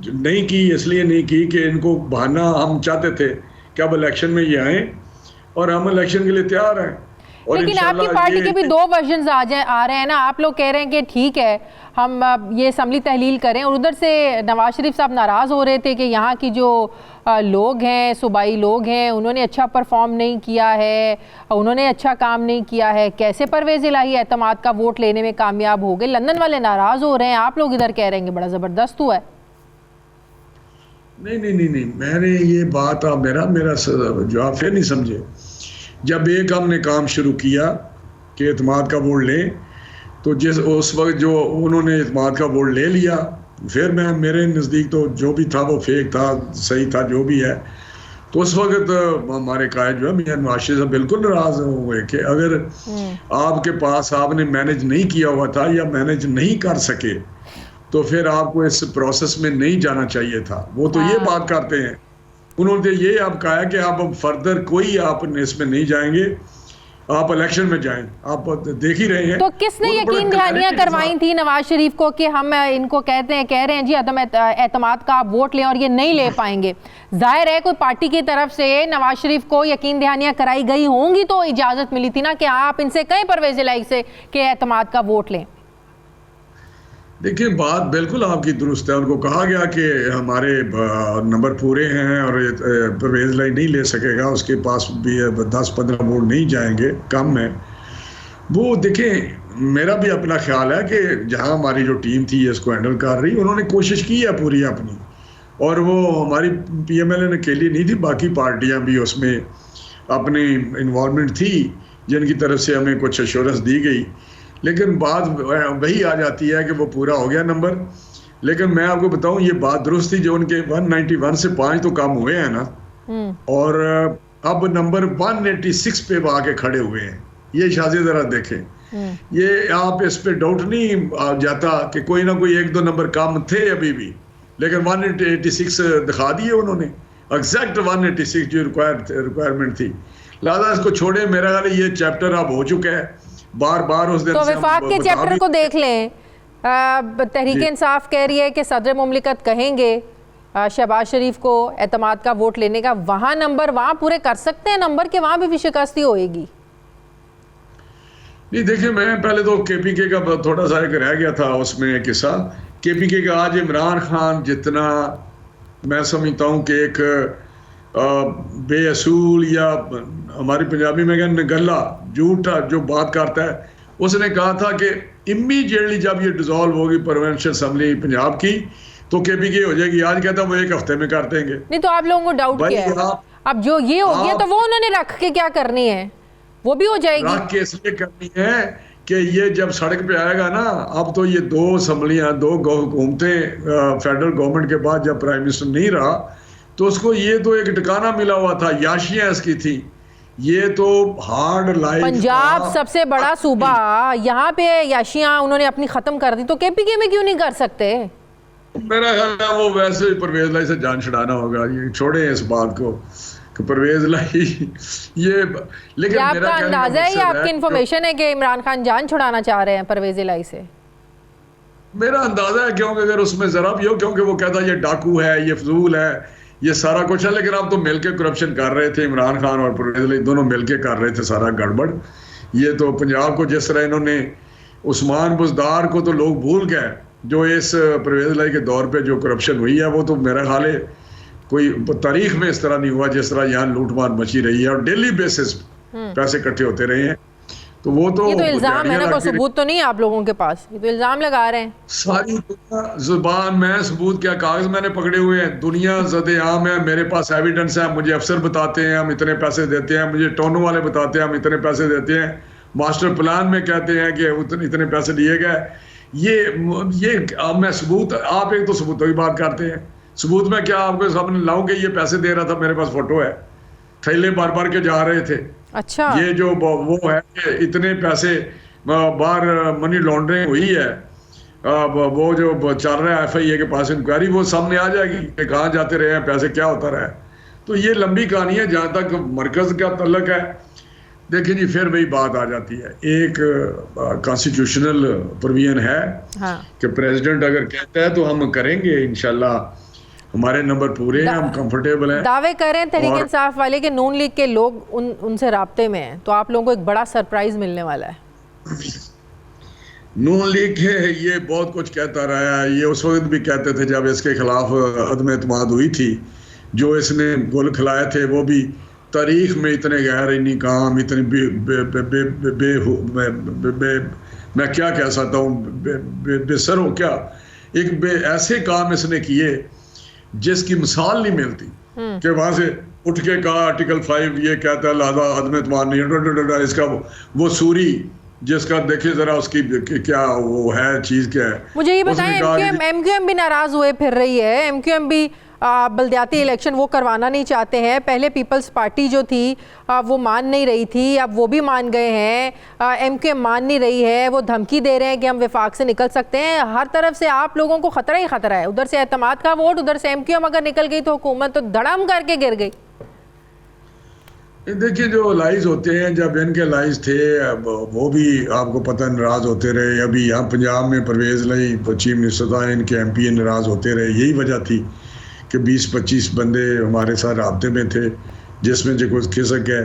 नहीं की, इसलिए नहीं की कि इनको बहाना, हम चाहते थे कि अब इलेक्शन में ये आए और हम इलेक्शन के लिए तैयार हैं। और लेकिन आपकी पार्टी के भी दो वर्जन आ रहे हैं ना। आप लोग कह रहे हैं कि ठीक है हम ये असम्बली तहलील करें, और उधर से नवाज शरीफ साहब नाराज़ हो रहे थे कि यहाँ की जो लोग हैं, सूबाई लोग हैं, उन्होंने अच्छा परफॉर्म नहीं किया है, उन्होंने अच्छा काम नहीं किया है। कैसे परवेज़ इलाही एतमाद का वोट लेने में कामयाब हो गए? लंदन वाले नाराज़ हो रहे हैं, आप लोग इधर कह रहे हैं कि बड़ा ज़बरदस्त हुआ है। नहीं, मैंने ये बात, आप मेरा जवाब फिर नहीं समझे। जब एक हमने काम शुरू किया कि एतमाद का वोट लें, तो उस वक्त जो उन्होंने एतमाद का वोट ले लिया, फिर मेरे नज़दीक तो जो भी था वो फेक था, सही था जो भी है। तो उस वक्त हमारे कायद जो है मियां नवाज शरीफ साहब बिल्कुल नाराज हुए कि अगर आपके पास आपने मैनेज नहीं किया हुआ था या मैनेज नहीं कर सके तो फिर आपको इस प्रोसेस में नहीं जाना चाहिए था। वो तो ये बात करते हैं, उन्होंने ये आप कहा कि आप अब फर्दर कोई आप इसमें नहीं जाएंगे, आप इलेक्शन में जाएं। आप देख ही रहे हैं। तो किसने यकीन दहानियां करवाई थी नवाज शरीफ को कि हम इनको कह रहे हैं जी अदम एतमाद का आप वोट लें, और ये नहीं ले पाएंगे? जाहिर है कोई पार्टी की तरफ से नवाज शरीफ को यकीन दहानियां कराई गई होंगी तो इजाजत मिली थी ना कि आप इनसे कहें परवेज इलाही से कि एतमाद का वोट लें। देखिए, बात बिल्कुल आपकी दुरुस्त है। उनको कहा गया कि हमारे नंबर पूरे हैं और परवेज इलाही नहीं ले सकेगा, उसके पास भी 10-15 वोट नहीं जाएंगे, कम है वो। देखें, मेरा भी अपना ख्याल है कि जहां हमारी जो टीम थी इसको हैंडल कर रही, उन्होंने कोशिश की है पूरी अपनी, और वो हमारी PMLN अकेली नहीं थी, बाकी पार्टियां भी उसमें अपनी इन्वॉल्वमेंट थी जिनकी तरफ से हमें कुछ एश्योरेंस दी गई। लेकिन बात वही आ जाती है कि वो पूरा हो गया नंबर। लेकिन मैं आपको बताऊं, ये बात दुरुस्त थी जो उनके 191 से 5 तो कम हुए हैं ना, और अब नंबर 186 पे वो आके खड़े हुए हैं। ये शादी जरा देखें, ये आप इस पे डाउट नहीं जाता कि कोई ना कोई 1-2 नंबर कम थे अभी भी, लेकिन 186 दिखा दिए उन्होंने, एग्जैक्ट 186 जो रिक्वायरमेंट थी। लिहाजा इसको छोड़े, मेरा ख्याल है ये चैप्टर अब हो चुका है। बार उस दिन तो विफाक के चैप्टर को देख लें। तहरीक इंसाफ कह रही है कि सदर मुमलिकत कहेंगे शहबाज शरीफ को एतमाद का वोट लेने का, वहां नंबर वहां पूरे कर सकते हैं नंबर के, वहां भी शिकस्ती होएगी। नहीं, देखिए, मैं पहले तो KPK का थोड़ा सा एक रह गया था उसमें किस्सा। KPK का आज इमरान खान जितना मैं समझता हूँ कि एक बेअसूल या हमारी पंजाबी में कहते गल्ला झूठा जो बात करता है, उसने कहा था कि इमीडिएटली जब ये डिसॉल्व होगी प्रोविंशियल असेंबली पंजाब की तो KPK हो जाएगी। आज कहता वो 1 हफ्ते में कर देंगे। नहीं तो आप लोगों को डाउट क्या है? अब जो ये हो गया तो वो उन्होंने रख के क्या करनी है, वो भी हो जाएगी। रख के इसलिए करनी है कि ये जब सड़क पे आएगा ना, अब तो ये 2 असम्बलियां, 2 हुकूमतें फेडरल गवर्नमेंट के बाद जब प्राइम मिनिस्टर नहीं रहा तो उसको ये तो एक ठिकाना मिला हुआ था, याशियां इसकी थी। ये तो हार्ड लाइफ, पंजाब सबसे बड़ा सूबा, यहाँ पे याशियां उन्होंने अपनी खत्म कर दी, तो KPK में क्यों नहीं कर सकते? मेरा ख्याल है वो वैसे ही परवेज इलाही से जान छुड़ाना होगा। ये छोड़े इस बात को कि परवेज इलाही ये, लेकिन आपका अंदाजा है या आपकी इंफॉर्मेशन है कि इमरान खान जान छुड़ाना चाह रहे हैं परवेज इलाही से? मेरा अंदाजा है, क्योंकि अगर उसमें जरा भी हो, क्योंकि वो कहता ये डाकू है, ये फजूल है, ये सारा कुछ है, लेकिन आप तो मिलके करप्शन कर रहे थे, इमरान खान और परवेज इलाही दोनों मिलके कर रहे थे सारा गड़बड़। ये तो पंजाब को जिस तरह इन्होंने, उस्मान बुज़दार को तो लोग भूल गए, जो इस परवेज इलाही के दौर पे जो करप्शन हुई है वो तो मेरा ख्याल है कोई तारीख में इस तरह नहीं हुआ जिस तरह यहाँ लूटमार मची रही है और डेली बेसिस पैसे इकट्ठे होते रहे हैं। तो वो तो ये तो इल्जाम है ना, कोई सबूत तो नहीं है आप लोगों के पास, ये तो इल्जाम लगा रहे हैं। सारी जुबान में सबूत क्या, कागज मैंने पकड़े हुए हैं, दुनिया ज़द-ए-आम है, मेरे पास एविडेंस है, मुझे अफसर बताते हैं हम इतने पैसे देते हैं, मुझे टोनों वाले बताते हैं हम इतने पैसे देते हैं, मास्टर प्लान में कहते हैं कि इतने पैसे दिए गए। ये अब मैं सबूत, आप एक तो सबूतों की बात करते हैं, सबूत में क्या आपके सामने लाऊं कि ये पैसे दे रहा था, मेरे पास फोटो है, थैले बार के जा रहे थे। अच्छा, ये जो वो है कि इतने पैसे बाहर मनी लॉन्ड्रिंग हुई है, वो जो चल रहा है FIA के पास इंक्वायरी, वो सामने आ जाएगी कि कहाँ जाते रहे हैं पैसे, क्या होता रहा है। तो ये लंबी कहानी है। जहाँ तक मरकज का तल्लक है देखिए जी, फिर वही बात आ जाती है, एक कॉन्स्टिट्यूशनल प्रोविजन है हाँ। कि प्रेसिडेंट अगर कहता है तो हम करेंगे, इंशाल्लाह हमारे नंबर पूरे हैं, हम कंफर्टेबल हैं। दावे कर रहे हैं तहरीक और- इंसाफ वाले कि नून लीग के लोग उनसे राब्ते में हैं, तो आप लोगों को एक बड़ा सरप्राइज मिलने वाला है। नून लीग के ये बहुत कुछ कहता रहा है, ये उस वक्त भी कहते थे जब इसके खिलाफ अदम एतमाद हुई थी, जो इसने गुल खिलाए थे वो भी तारीख में इतने गहर काम, इतने मैं क्या कह सकता हूँ, बेसर हो क्या, ऐसे काम इसने किए जिसकी मिसाल नहीं मिलती, कि वहां से उठ के कहा आर्टिकल 5 ये कहता है लादा अदम एतमाद नहीं, इसका वो सूरी जिसका देखिए जरा उसकी क्या वो है, चीज क्या है। मुझे ये बताएं, एमक्यूएम भी नाराज हुए फिर रही है, एमक्यूएम भी बलदियाती इलेक्शन वो करवाना नहीं चाहते हैं। पहले पीपल्स पार्टी जो थी वो मान नहीं रही थी, अब वो भी मान गए हैं, एमक्यूएम मान नहीं रही है, वो धमकी दे रहे हैं कि हम विफाक से निकल सकते हैं। हर तरफ से आप लोगों को खतरा ही खतरा है, उधर से एतमाद का वोट, उधर से एमक्यूएम अगर निकल गई तो हुकूमत तो धड़म करके गिर गई। देखिए जो लाइज होते हैं, जब इनके लाइज थे वो भी आपको पता नाराज होते रहे। अभी यहाँ पंजाब में परवेज लाई चीफ मिनिस्टर था, इनके एमपी नाराज होते रहे। यही वजह थी कि 20-25 बंदे हमारे साथ राब्ते में थे, जिसमें जो कुछ खिसक गए,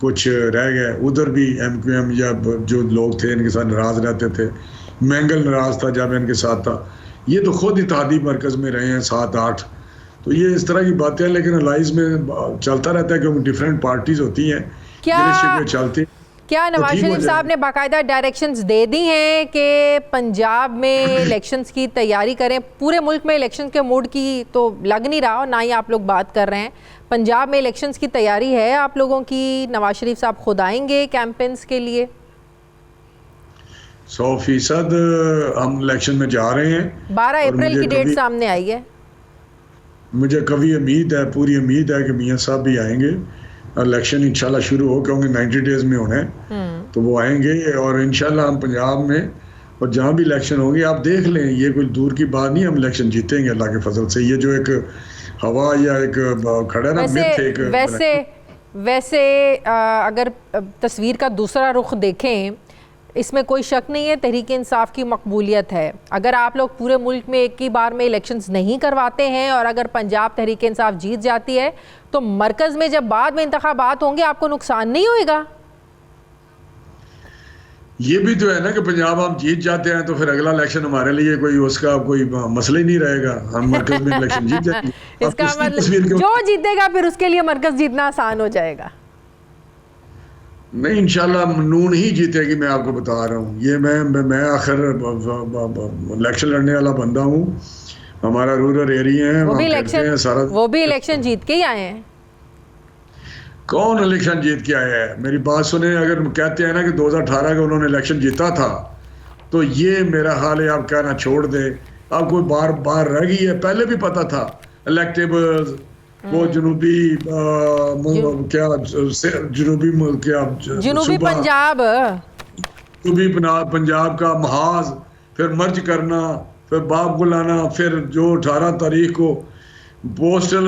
कुछ रह गए। उधर भी एमक्यूएम या जो लोग थे इनके साथ नाराज रहते थे। मैंगल नाराज था जब इनके साथ था। ये तो खुद इत्तेहादी मरकज में रहे हैं 7-8, तो ये इस तरह की बातें हैं। लेकिन अलाइज में चलता रहता है क्योंकि डिफरेंट पार्टीज होती हैं, चलती। क्या नवाज शरीफ साहब ने बाकायदा डायरेक्शंस दे दी हैं कि पंजाब में इलेक्शंस की तैयारी करें? पूरे मुल्क में इलेक्शन के मूड की तो लग नहीं रहा, और ना ही आप लोग बात कर रहे हैं। पंजाब में इलेक्शंस की तैयारी है आप लोगों की? नवाज शरीफ साहब खुद आएंगे कैंपेन्स के लिए? 100% हम इलेक्शन में जा रहे हैं। 12 अप्रैल की डेट सामने आई है। मुझे कभी उम्मीद है, पूरी उम्मीद है कि मियाँ साहब भी आएंगे। इलेक्शन इंशाल्लाह शुरू हो, क्योंकि 90 डेज में होने हैं, तो वो आएंगे। और इंशाल्लाह हम पंजाब में और जहाँ भी इलेक्शन होंगे, आप देख लें, ये कोई दूर की बात नहीं, हम इलेक्शन जीतेंगे अल्लाह के फजल से। ये जो एक हवा या एक खड़ा ना वैसे अगर तस्वीर का दूसरा रुख देखें, इसमें कोई शक नहीं है तहरीक इंसाफ की मकबूलियत है। अगर आप लोग पूरे मुल्क में एक ही बार में इलेक्शंस नहीं करवाते हैं और अगर पंजाब तहरीक इंसाफ जीत जाती है, तो मरकज़ में जब बाद में इंतखाबात होंगे आपको नुकसान नहीं होएगा? ये भी तो है ना कि पंजाब हम जीत जाते हैं तो फिर अगला इलेक्शन हमारे लिए कोई उसका कोई मसला ही नहीं रहेगा, हम मरकज में इलेक्शन जीत जाएंगे। इसका मतलब जो जीतेगा फिर उसके लिए मरकज जीतना आसान हो जाएगा? नहीं, इंशाल्लाह नून ही जीतेगी, मैं आपको बता रहा हूँ। ये मैं आखिर इलेक्शन लड़ने वाला बंदा हूँ। हमारा रूरल एरिया है, वो भी इलेक्शन जीत के ही आए हैं। कौन इलेक्शन जीत के आया है? मेरी बात सुने, अगर कहते हैं ना कि 2018 का उन्होंने इलेक्शन जीता था, तो ये मेरा हाल है, आप कहना छोड़ दे। आप कोई बार रह गई है, पहले भी पता था इलेक्टेबल्स वो जुनूबी पंजाब का महाज, फिर मर्ज करना, फिर बाप को लाना, फिर जो 18 तारीख को पोस्टल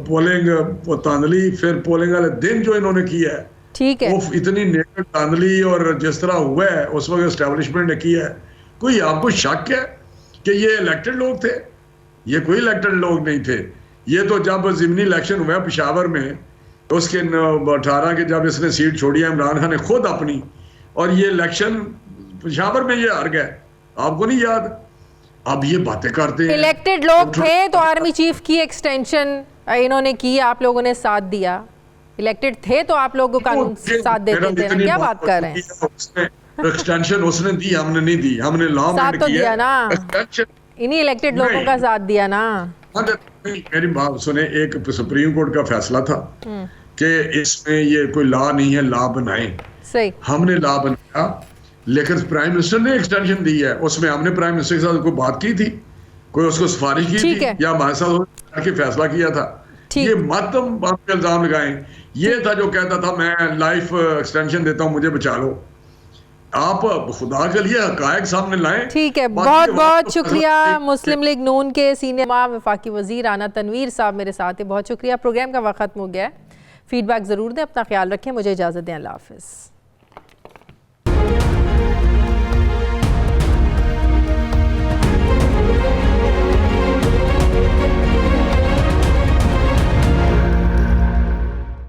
पोलिंग धांधली, फिर पोलिंग वाले दिन जो इन्होंने किया है, ठीक है, वो इतनी नेक धांधली और जिस तरह हुआ है उस वक्त एस्टेब्लिशमेंट ने किया है। कोई आपको शक है कि ये इलेक्टेड लोग थे? ये कोई इलेक्टेड लोग नहीं थे। ये तो जब ज़िमनी इलेक्शन हुआ पेशावर में, तो उसके 18 के जब इसने सीट छोड़ी है इमरान खान ने खुद अपनी, और ये इलेक्शन पेशावर में ये हार गए, आपको नहीं याद? अब ये बातें करते हैं। इलेक्टेड लोग थे तो आर्मी चीफ की एक्सटेंशन इन्होंने की, आप लोगों ने साथ दिया। इलेक्टेड थे तो आप लोगों का साथ देते थे ना? क्या बात कर रहे हैं? एक्सटेंशन उसने दी, हमने नहीं दी। हमने लॉ में दिया ना, इन्हीं इलेक्टेड लोगों का साथ दिया ना। मेरी बात सुने, एक सुप्रीम कोर्ट का फैसला था कि इसमें ये कोई लॉ नहीं है, लॉ बनाए। सही, हमने लॉ बनाया, लेकिन प्राइम मिनिस्टर ने एक्सटेंशन दी है। उसमें हमने प्राइम मिनिस्टर के साथ कोई बात की थी, कोई उसको सिफारिश की थी, या हमारे साथ के फैसला किया था? ये मत तुम आप पे इल्जाम लगाएं। ये था जो कहता था मैं लाइफ एक्सटेंशन देता हूं, मुझे बचा लो। आप खुदा के लिए हकायक सामने लाएं। ठीक है, बहुत बहुत शुक्रिया। मुस्लिम लीग नून के सीनियर वफाकी वजीर राना तनवीर साहब मेरे साथ है, बहुत शुक्रिया। प्रोग्राम का वक्त खत्म हो गया है। फीडबैक ज़रूर दें। अपना ख्याल रखें। मुझे इजाज़त दें। अल्लाह हाफ़िज़।